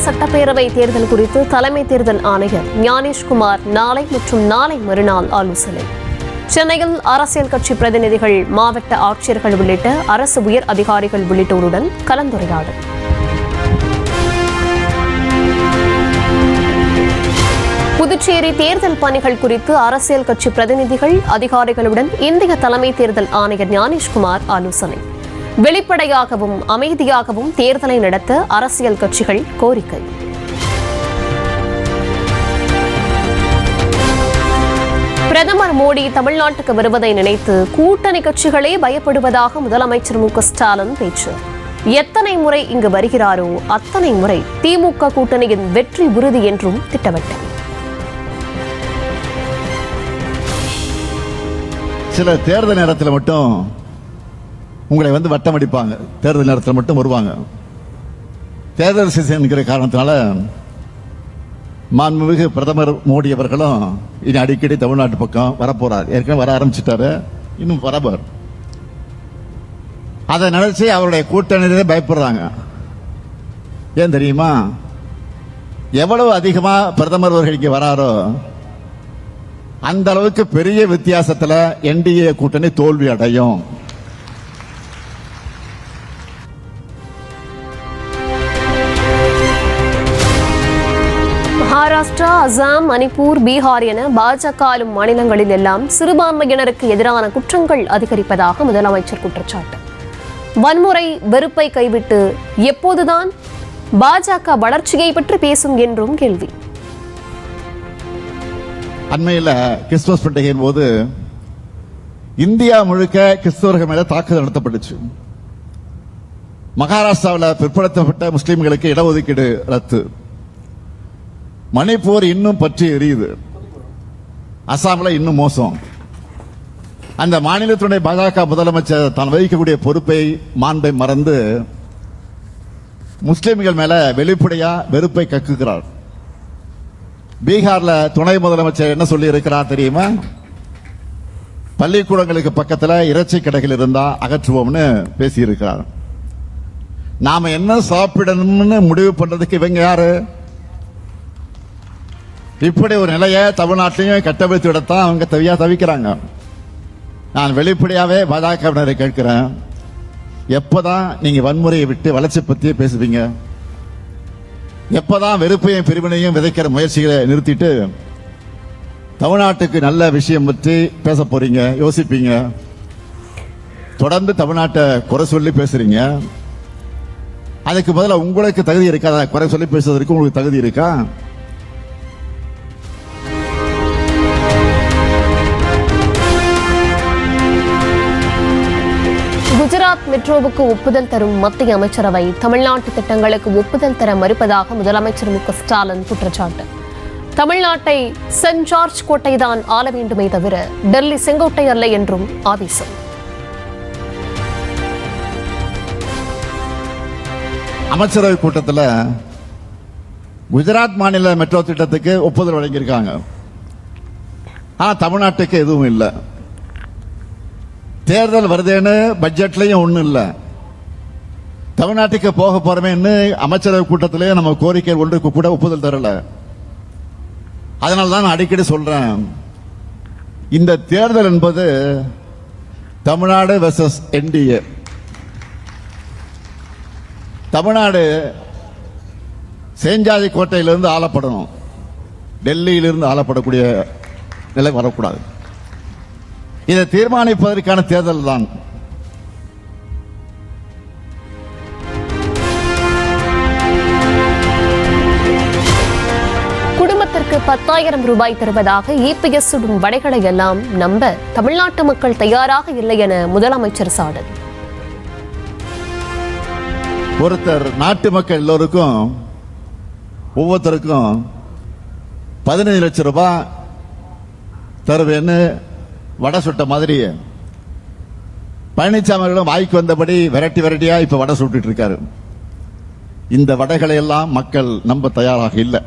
சட்டப்பேரவை தேர்தல் குறித்து தலைமை தேர்தல் ஆணையர் ஞானேஷ்குமார் நாளை மற்றும் நாளை மறுநாள் ஆலோசனை. சென்னையில் அரசியல் கட்சி பிரதிநிதிகள், மாவட்ட ஆட்சியர்கள் உள்ளிட்ட அரசு உயர் அதிகாரிகள் உள்ளிட்டோருடன் கலந்துரையாடல். புதுச்சேரி தேர்தல் பணிகள் குறித்து அரசியல் கட்சி பிரதிநிதிகள், அதிகாரிகளுடன் இந்திய தலைமை தேர்தல் ஆணையர் ஞானேஷ்குமார் ஆலோசனை. வெளிப்படையாகவும் அமைதியாகவும் தேர்தலை நடத்த அரசியல் கட்சிகள் கோரிக்கை. பிரதமர் மோடி தமிழ்நாட்டுக்கு வருவதை நினைத்து கூட்டணி கட்சிகளே பயப்படுவதாக முதலமைச்சர் மு.க.ஸ்டாலின் பேச்சு. எத்தனை முறை இங்கு வருகிறாரோ அத்தனை முறை திமுக கூட்டணியின் வெற்றி உறுதி என்றும் திட்டவட்டம். சில தேர்தல் நேரத்தில் மட்டும் உங்களை வட்டம் அடிப்பாங்க. தேர்தல் நேரத்தில் மட்டும் வருவாங்க. தேர்தல் சீசன் காரணத்தினால மாண்புமிகு பிரதமர் மோடி அவர்களும் இனி அடிக்கடி தமிழ்நாட்டு பக்கம் வரப்போறார். ஏற்கனவே வர ஆரம்பிச்சுட்டாரு, இன்னும் வரவர். அதை நினைச்சு அவருடைய கூட்டணியிலே பயப்படுறாங்க. ஏன் தெரியுமா? எவ்வளவு அதிகமா பிரதமர் அவர்கள் இங்கே வராரோ அந்த அளவுக்கு பெரிய வித்தியாசத்தில் என்டிஏ கூட்டணி தோல்வி அடையும். மகாராஷ்டிரா, அசாம், மணிப்பூர், பீகார் என பாஜக ஆளும் மாநிலங்களில் எல்லாம் சிறுபான்மையினருக்கு எதிரான குற்றங்கள் அதிகரிப்பதாக முதலமைச்சர் குற்றச்சாட்டு. வன்முறை, வெறுப்பை கைவிட்டு எப்போதுதான் பாஜக வளர்ச்சியை பற்றி பேசும் என்றும் கேள்வி. அண்மையில் கிறிஸ்துமஸ் பண்டிகையின் போது இந்தியா முழுக்க கிறிஸ்தவர்கள் மேல தாக்குதல் நடத்தப்பட்டுச்சு. மகாராஷ்டிராவில் பிற்படுத்தப்பட்ட முஸ்லிம்களுக்கு இடஒதுக்கீடு ரத்து. மணிப்பூர் இன்னும் பற்றி எரியுது. அசாமில் இன்னும் மோசம். அந்த மாநிலத்துடைய பாஜக முதலமைச்சர் தான் வகிக்கக்கூடிய பொறுப்பை, மாண்பை மறந்து முஸ்லிம்கள் மேல வெளிப்படையா வெறுப்பை கக்குகிறார். பீகார்ல துணை முதலமைச்சர் என்ன சொல்லி இருக்கிறார் தெரியுமா? பள்ளிக்கூடங்களுக்கு பக்கத்தில் இறைச்சி கடைகள் இருந்தா அகற்றுவோம்னு பேசியிருக்கிறார். நாம என்ன சாப்பிடணும்னு முடிவு பண்றதுக்கு இவங்க யாரு? இப்படி ஒரு நிலையை தமிழ்நாட்டிலையும் கட்டமைத்து விடத்தான் அவங்க தவிக்கிறாங்க. நான் வெளிப்படையாவே பாஜகவினரை கேட்கிறேன், எப்பதான் நீங்க வன்முறையை விட்டு வளர்ச்சி பத்தியே பேசுவீங்க? எப்பதான் வெறுப்பையும் பிரிவினையும் விதைக்கிற முயற்சிகளை நிறுத்திட்டு தமிழ்நாட்டுக்கு நல்ல விஷயம் பற்றி பேச போறீங்க? யோசிப்பீங்க. தொடர்ந்து தமிழ்நாட்டை குறை சொல்லி பேசுறீங்க. அதுக்கு பதிலாக உங்களுக்கு தகுதி இருக்கா? குறை சொல்லி பேசுவதற்கு உங்களுக்கு தகுதி இருக்கா? குஜராத் மெட்ரோவுக்கு ஒப்புதல் தரும் மத்திய அமைச்சரவை தமிழ்நாட்டு திட்டங்களுக்கு ஒப்புதல் தர மறுப்பதாக முதலமைச்சர் மு.க.ஸ்டாலின் குற்றச்சாட்டு. தமிழ்நாட்டை சென்ட் ஜார்ஜ் கோட்டைதான் ஆள வேண்டுமே தவிர டெல்லி செங்கோட்டை அல்ல என்றும் ஆவேசம். அமைச்சரவை கூட்டத்தில் குஜராத் மாநில மெட்ரோ திட்டத்துக்கு ஒப்புதல் வழங்கியிருக்காங்க. ஆனா தமிழ்நாட்டுக்கு எதுவும் இல்லை. தேர்தல் வருதேன்னு பட்ஜெட்லயும் ஒண்ணும் இல்லை. தமிழ்நாட்டுக்கு போக போறமேன்னு அமைச்சரவை கூட்டத்திலே நம்ம கோரிக்கை ஒன்றுக்கு கூட ஒப்புதல் தரல. அதனால தான் நான் அடிக்கடி சொல்றேன், இந்த தேர்தல் என்பது தமிழ்நாடு வெர்சஸ் என்டிஏ. தமிழ்நாடு சேஞ்சாதி கோட்டையிலிருந்து ஆளப்படணும், டெல்லியிலிருந்து ஆளப்படக்கூடிய நிலை வரக்கூடாது. இதை தீர்மானிப்பதற்கான தேர்தல் தான். குடும்பத்திற்கு 10,000 ரூபாய் தருவதாக இபிஎஸ் சுடும் வடைகளை எல்லாம் நம்ப தமிழ்நாட்டு மக்கள் தயாராக இல்லை என முதலமைச்சர் சாடல். ஒருத்தர் நாட்டு மக்கள் எல்லோருக்கும் ஒவ்வொருத்தருக்கும் 15 லட்சம் ரூபாய் தருவேன்னு வடை சுட்ட மாதிரி பழனிசாமி அவர்களும் வாய்க்கு வந்தபடி வெரைட்டியா இப்ப வடை சுட்டு இருக்காரு. இந்த வடைகளை எல்லாம் மக்கள் நம்ப தயாராக இல்லை.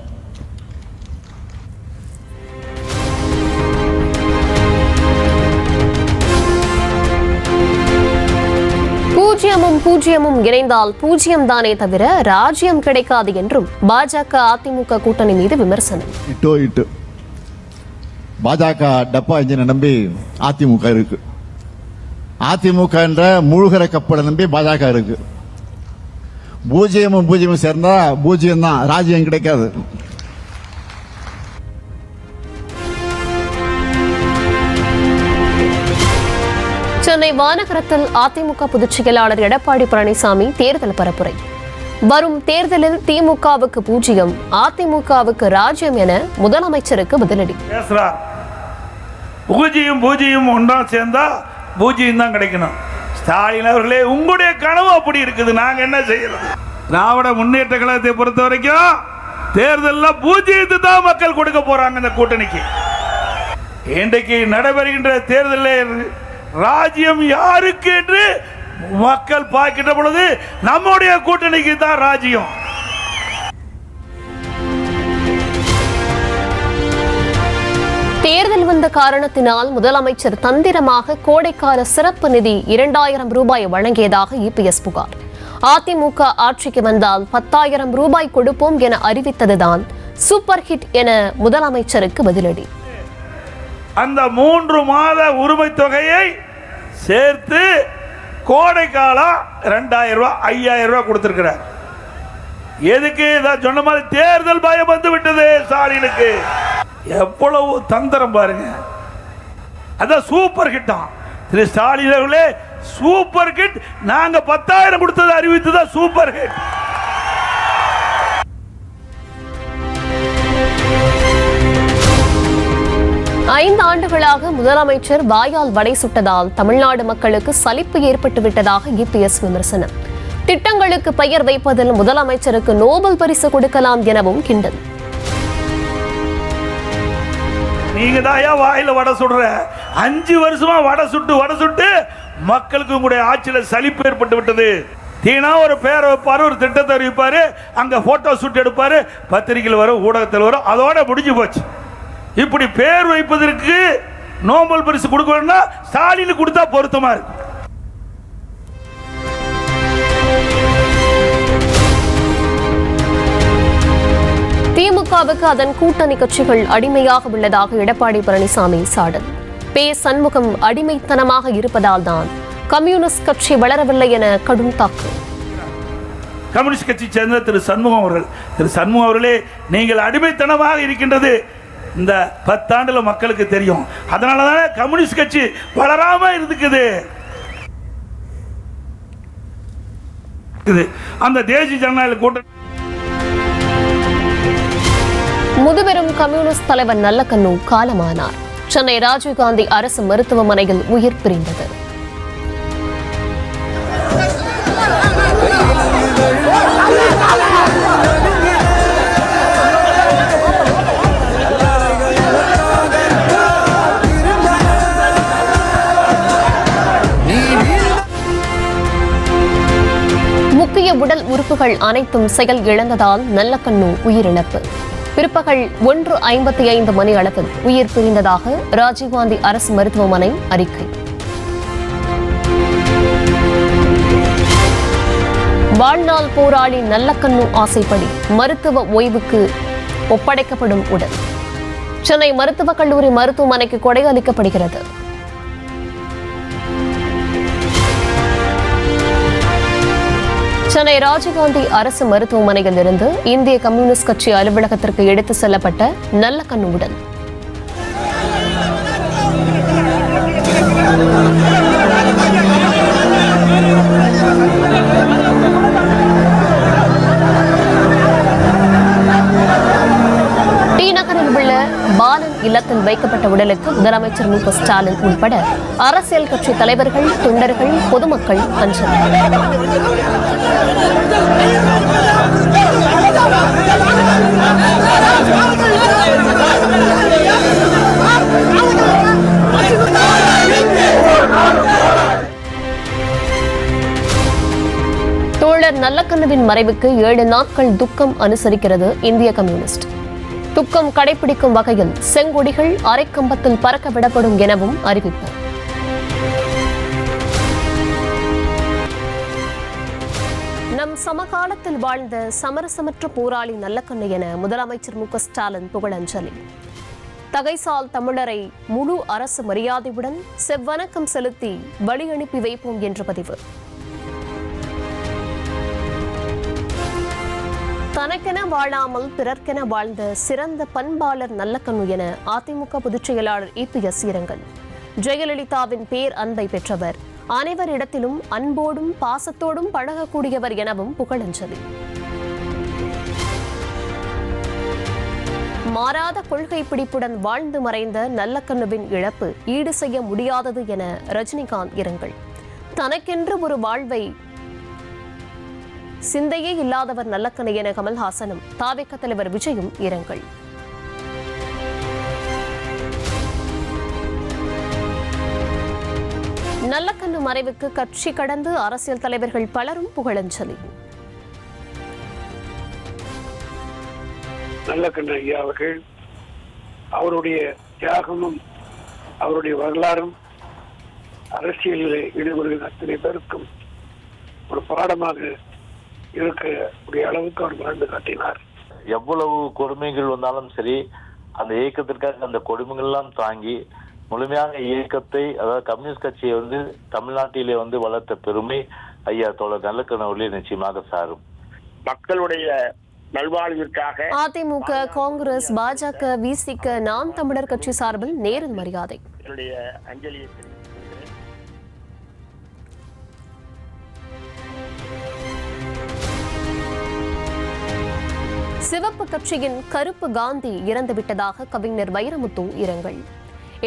பூஜ்ஜியமும் பூஜ்ஜியமும் இணைந்தால் பூஜ்ஜியம் தானே தவிர ராஜ்யம் கிடைக்காது என்றும் பாஜக அதிமுக கூட்டணி மீது விமர்சனம். இட்டு பாஜக டப்பா இன்ஜினை நம்பி அதிமுக இருக்கு, அதிமுக என்ற மூழ்கிற கப்பலை நம்பி பாஜக இருக்கு. பூஜ்ஜியமும் பூஜ்ஜியமும் சேர்ந்தா பூஜ்ஜியம் தான், ராஜ்யம் கிடைக்காது. சென்னை வானகரத்தில் அதிமுக பொதுச் செயலாளர் எடப்பாடி பழனிசாமி தேர்தல் பரப்புரை. வரும் தேர்தலில் திமுகவுக்கு பூஜ்ஜியம், அதிமுகவுக்கு ராஜ்யம் என முதலமைச்சருக்கு பதிலடி. பூஜ்ஜியம் பூஜ்ஜியம் ஒன்றா சேர்ந்தா பூஜ்ஜியம் தான் கிடைக்கணும். ஸ்டாலின் அவர்களே, உங்களுடைய கனவு அப்படி இருக்குது, நாங்க என்ன செய்யறது? திராவிட முன்னேற்ற கழகத்தை பொறுத்த வரைக்கும் தேர்தலில் பூஜ்ஜியத்தை தான் மக்கள் கொடுக்க போறாங்க இந்த கூட்டணிக்கு. இன்றைக்கு நடைபெறுகின்ற தேர்தலில் ராஜ்யம் யாருக்கு என்று மக்கள் பார்க்கின்ற பொழுது நம்முடைய கூட்டணிக்கு தான் ராஜ்யம். தேர்தல் வந்த காரணத்தினால் முதலமைச்சர் தந்திரமாக கோடைக்கால சிறப்பு நிதி 2000 ரூபாய் வழங்கியதாக இபிஎஸ் புகார். அதிமுக ஆட்சிக்கு வந்தால் 10,000 ரூபாய் கொடுப்போம் என அறிவித்ததுதான் சூப்பர் ஹிட் என முதலமைச்சருக்கு பதிலடி. அந்த 3 மாத உரிமை தொகையை சேர்த்து கோடைக்காலம் 2000 ரூபாய் 5000 ரூபாய் கொடுத்திருக்கிறார். எதுக்கு? சொன்ன மாதிரி தேர்தல் பயம் வந்து விட்டது ஸ்டாலினுக்கு. எவ்வளவு தந்திரம் பாருங்க. அதான் சூப்பர் ஹிட். திரு ஸ்டாலின் அவர்களே, சூப்பர் ஹிட். நாங்க 10,000 கொடுத்தது அறிவித்ததா சூப்பர் ஹிட். ஐந்து ஆண்டுகளாக முதலமைச்சர் வாயால் வடை சுட்டதால் தமிழ்நாடு மக்களுக்கு சலிப்பு ஏற்பட்டுவிட்டதாக இபிஎஸ் விமர்சனம். திட்டங்களுக்கு பெயர் வைப்பதில் முதலமைச்சருக்கு நோபல் பரிசு கொடுக்கலாம் எனவும் கிண்டல். நீங்க தான் வாயில வடை சுடுற. 5 வருஷமா வடை சுட்டு மக்களுக்கு உங்களுடைய ஆட்சியில சலிப்பு ஏற்பட்டு விட்டது. தீனா ஒரு பேரை வைப்பாரு, ஒரு திட்டத்தை அறிவிப்பாரு, அங்க போட்டோ ஷூட் எடுப்பாரு, பத்திரிகையில் வரும், ஊடகத்தில் வரும், அதோட முடிஞ்சு போச்சு. இப்படி பேர் வைப்பதற்கு நோபல் பரிசு கொடுக்கணும்னா ஸ்டாலின் கொடுத்தா பொருத்தமா இருக்கு. திமுகவுக்கு அதன் கூட்டணி கட்சிகள் அடிமையாக உள்ளதாக எடப்பாடி பழனிசாமி சாடல். பே சண்முகம் அடிமைத்தனமாக இருப்பதால் தான் கம்யூனிஸ்ட் கட்சி வளரவில்லை என கடும் தாக்கு. கம்யூனிஸ்ட் கட்சி சேர்ந்த திரு சண்முகம் அவர்களே, நீங்கள் அடிமைத்தனமாக இருக்கின்றது இந்த 10 ஆண்டுல மக்களுக்கு தெரியும். அதனாலதான் கம்யூனிஸ்ட் கட்சி வளராம இருக்குது. அந்த தேசிய ஜனநாயக கூட்டணி. முதுபெரும் கம்யூனிஸ்ட் தலைவர் நல்லக்கண்ணு காலமானார். சென்னை ராஜீவ்காந்தி அரசு மருத்துவமனையில் உயிர் பிரிந்தது. முக்கிய உடல் உறுப்புகள் அனைத்தும் செயல் இழந்ததால் நல்லக்கண்ணு உயிரிழப்பு. பிற்பகல் 1:55 மணி அளவில் உயிர் பிரிந்ததாக ராஜீவ்காந்தி அரசு மருத்துவமனை அறிக்கை. வாழ்நாள் போராளி நல்லக்கண்ணு ஆசைப்படி மருத்துவ ஓய்வுக்கு ஒப்படைக்கப்படும் உடல் சென்னை மருத்துவக் கல்லூரி மருத்துவமனைக்கு கொடை அளிக்கப்படுகிறது. சென்னை ராஜீவ்காந்தி அரசு மருத்துவமனையில் இருந்து இந்திய கம்யூனிஸ்ட் கட்சி அலுவலகத்திற்கு எடுத்து செல்லப்பட்ட நல்லக்கண்ணு உடல் டி நகரில் உள்ள பாலன் இல்லத்தில் வைக்கப்பட்ட உடலுக்கு முதலமைச்சர் மு க ஸ்டாலின் உட்பட அரசியல் கட்சி தலைவர்கள், தொண்டர்கள், பொதுமக்கள் அஞ்சலி. தோழர் நல்லக்கண்ணுவின் மறைவுக்கு 7 நாட்கள் துக்கம் அனுசரிக்கிறது இந்திய கம்யூனிஸ்ட். துக்கம் கடைபிடிக்கும் வகையில் செங்கொடிகள் அரைக்கம்பத்தில் பறக்க விடப்படும் எனவும் அறிவிப்பு. சமகாலத்தில் வாழ்ந்த சமரசமற்ற போராளி நல்லக்கண்ணு என முதலமைச்சர் மு க ஸ்டாலின் புகழஞ்சலி. தகைசால் தமிழரை முழு அரசு மரியாதையுடன் செவ்வணக்கம் செலுத்தி வழி அனுப்பி வைப்போம் என்ற பதிவு. தனக்கென வாழாமல் பிறர்க்கென வாழ்ந்த சிறந்த பண்பாளர் நல்லக்கண்ணு என அதிமுக பொதுச் செயலாளர் EPS இரங்கல். ஜெயலலிதாவின் பேர் அன்பை பெற்றவர், அனைவரிடத்திலும் அன்போடும் பாசத்தோடும் பழகக்கூடியவர் எனவும் புகழஞ்சலி. மாறாத கொள்கை பிடிப்புடன் வாழ்ந்து மறைந்த நல்லக்கண்ணுவின் இழப்பு ஈடு செய்ய முடியாதது என ரஜினிகாந்த் இரங்கல். தனக்கென்று ஒரு வாழ்வை சிந்தையே இல்லாதவர் நல்லக்கண்ணு என கமல்ஹாசனும் தாவேக தலைவர் விஜயும் இரங்கல். நல்லக்கண்ணு மறைவுக்கு கட்சி கடந்து அரசியல் தலைவர்கள் பலரும் புகழஞ்சலி. நல்லக்கண்ணு ஐயா அவர்கள் அவருடைய தியாகமும் அவருடைய வரலாறும் அரசியலில் ஈடுபடுகிற அத்தனை பேருக்கும் ஒரு பாடமாக இருக்கக்கூடிய அளவுக்கு அவர் வாழ்ந்து காட்டினார். எவ்வளவு கொடுமைகள் வந்தாலும் சரி, அந்த இயக்கத்திற்காக அந்த கொடுமைகள் எல்லாம் தாங்கி முழுமையாக இயக்கத்தை, அதாவது கம்யூனிஸ்ட் கட்சியை தமிழ்நாட்டிலே வளர்த்த பெருமை ஐயா தோழர் நல்லக்கண்ணு அவர்களே நிச்சயமாக சாரும். மக்களுடைய நல்வாழ்விற்காக அதிமுக, காங்கிரஸ், பாஜக, விசிக, நாம் தமிழர் கட்சி சார்பில் நேரில் மரியாதை. என்னுடைய அஞ்சலியை சிவப்பு கட்சியின் கருப்பு காந்தி இறந்துவிட்டதாக கவிஞர் வைரமுத்து இரங்கல்.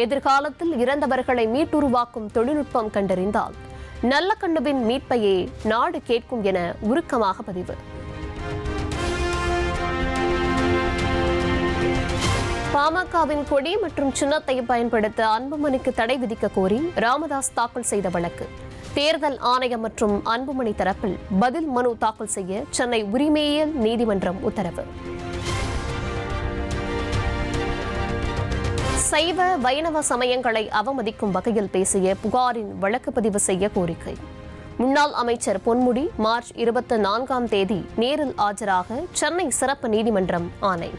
எதிர்காலத்தில் இறந்தவர்களை மீட்டுருவாக்கும் தொழில்நுட்பம் கண்டறிந்தால் நல்லக்கண்ணுவின் மீட்பையே நாடு கேட்கும் என உருக்கமாக பதிவு. பாமகவின் கொடி மற்றும் சின்னத்தை பயன்படுத்த அன்புமணிக்கு தடை விதிக்க கோரி ராமதாஸ் தாக்கல் செய்த வழக்கு. தேர்தல் ஆணையம் மற்றும் அன்புமணி தரப்பில் பதில் மனு தாக்கல் செய்ய சென்னை உரிமையியல் நீதிமன்றம் உத்தரவு. சைவ வைணவ சமயங்களை அவமதிக்கும் வகையில் பேசிய புகாரின் வழக்கு பதிவு செய்ய கோரிக்கை. முன்னாள் அமைச்சர் பொன்முடி மார்ச் 24 நேரில் ஆஜராக சென்னை சிறப்பு நீதிமன்றம் ஆணை.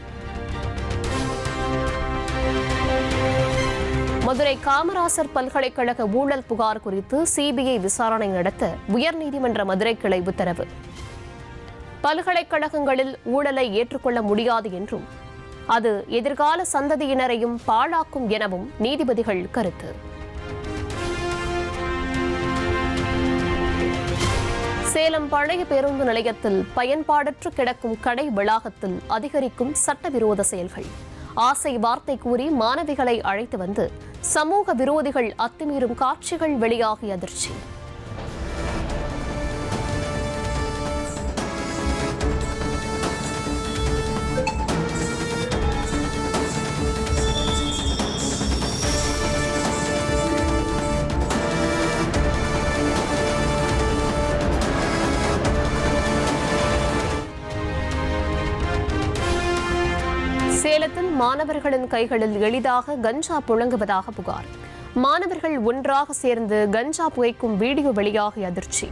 மதுரை காமராசர் பல்கலைக்கழக ஊழல் புகார் குறித்து சிபிஐ விசாரணை நடத்த உயர்நீதிமன்ற மதுரை கிளை உத்தரவு. பல்கலைக்கழகங்களில் ஊழலை ஏற்றுக்கொள்ள முடியாது என்றும் அது எதிர்கால சந்ததியினரையும் பாழாக்கும் எனவும் நீதிபதிகள் கருத்து. சேலம் பழைய பேருந்து நிலையத்தில் பயன்பாடற்று கிடக்கும் கடை வளாகத்தில் அதிகரிக்கும் சட்டவிரோத செயல்கள். ஆசை வார்த்தை கூறி மாணவிகளை அழைத்து வந்து சமூக விரோதிகள் அத்துமீறும் காட்சிகள் வெளியாகி அதிர்ச்சி. சேலத்தில் மாணவர்களின் கைகளில் எளிதாக கஞ்சா புழங்குவதாக புகார். மாணவர்கள் ஒன்றாக சேர்ந்து கஞ்சா புகைக்கும் வீடியோ வெளியாகி அதிர்ச்சி.